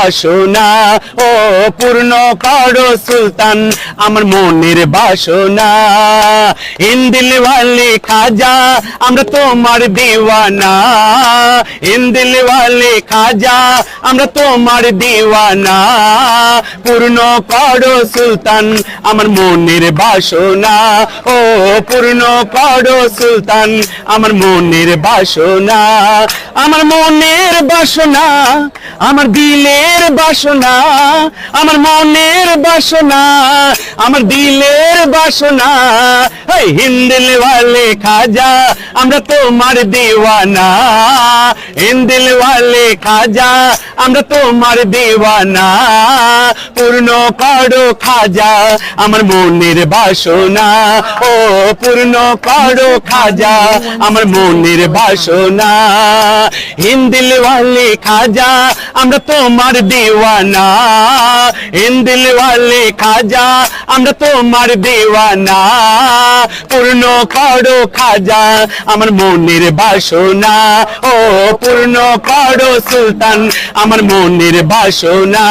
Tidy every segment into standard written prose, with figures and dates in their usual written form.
বাসনা, ও পূর্ণ করো সুলতান আমার মনের বাসনা। ইন্দিলওয়ালে খাজা আমরা তোমার দিওয়ানা, ইন্দিলওয়ালে খাজা আমরা তোমার দিওয়ানা। পূর্ণ করো সুলতান আমার মনের বাসনা, ও পূর্ণ করো সুলতান আমার মনের বাসনা। আমার মনের বাসনা, আমার দিলের বাসনা, আমার মনের বাসনা, আমার দিলের বাসনা। হিন্দিলওয়ালে খাজা আমরা তোমার দিওয়ানা, হিন্দিলওয়ালে খাজা আমরা তোমার দিওয়ানা। পূর্ণ করো খাজা আমার মনের বাসনা, ও পূর্ণ করো খাজা আমার মনের বাসনা। হিন্দিলওয়ালে খাজা আমরা তোমার দিওয়ানা, হিন্দিলওয়ালে খাজা আমরা তোমার দিওয়ানা। পূর্ণ করো খাজা আমার মনের বাসনা, ও পূর্ণ করো সুলতান আমার মনের বাসনা।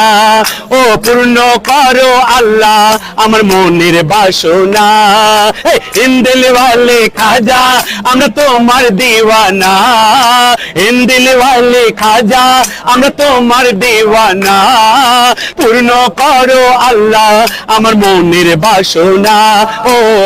ও পূর্ণ করো আল্লাহ আমার মনের বাসনা। হিন্দিলওয়ালে খাজা আমরা তোমার দিওয়ানা, হিন্দিলওয়ালে খাজা আমরা তোমার দিওয়ানা। পূর্ণ করো আল্লাহ আমার মনের বাসনা, ও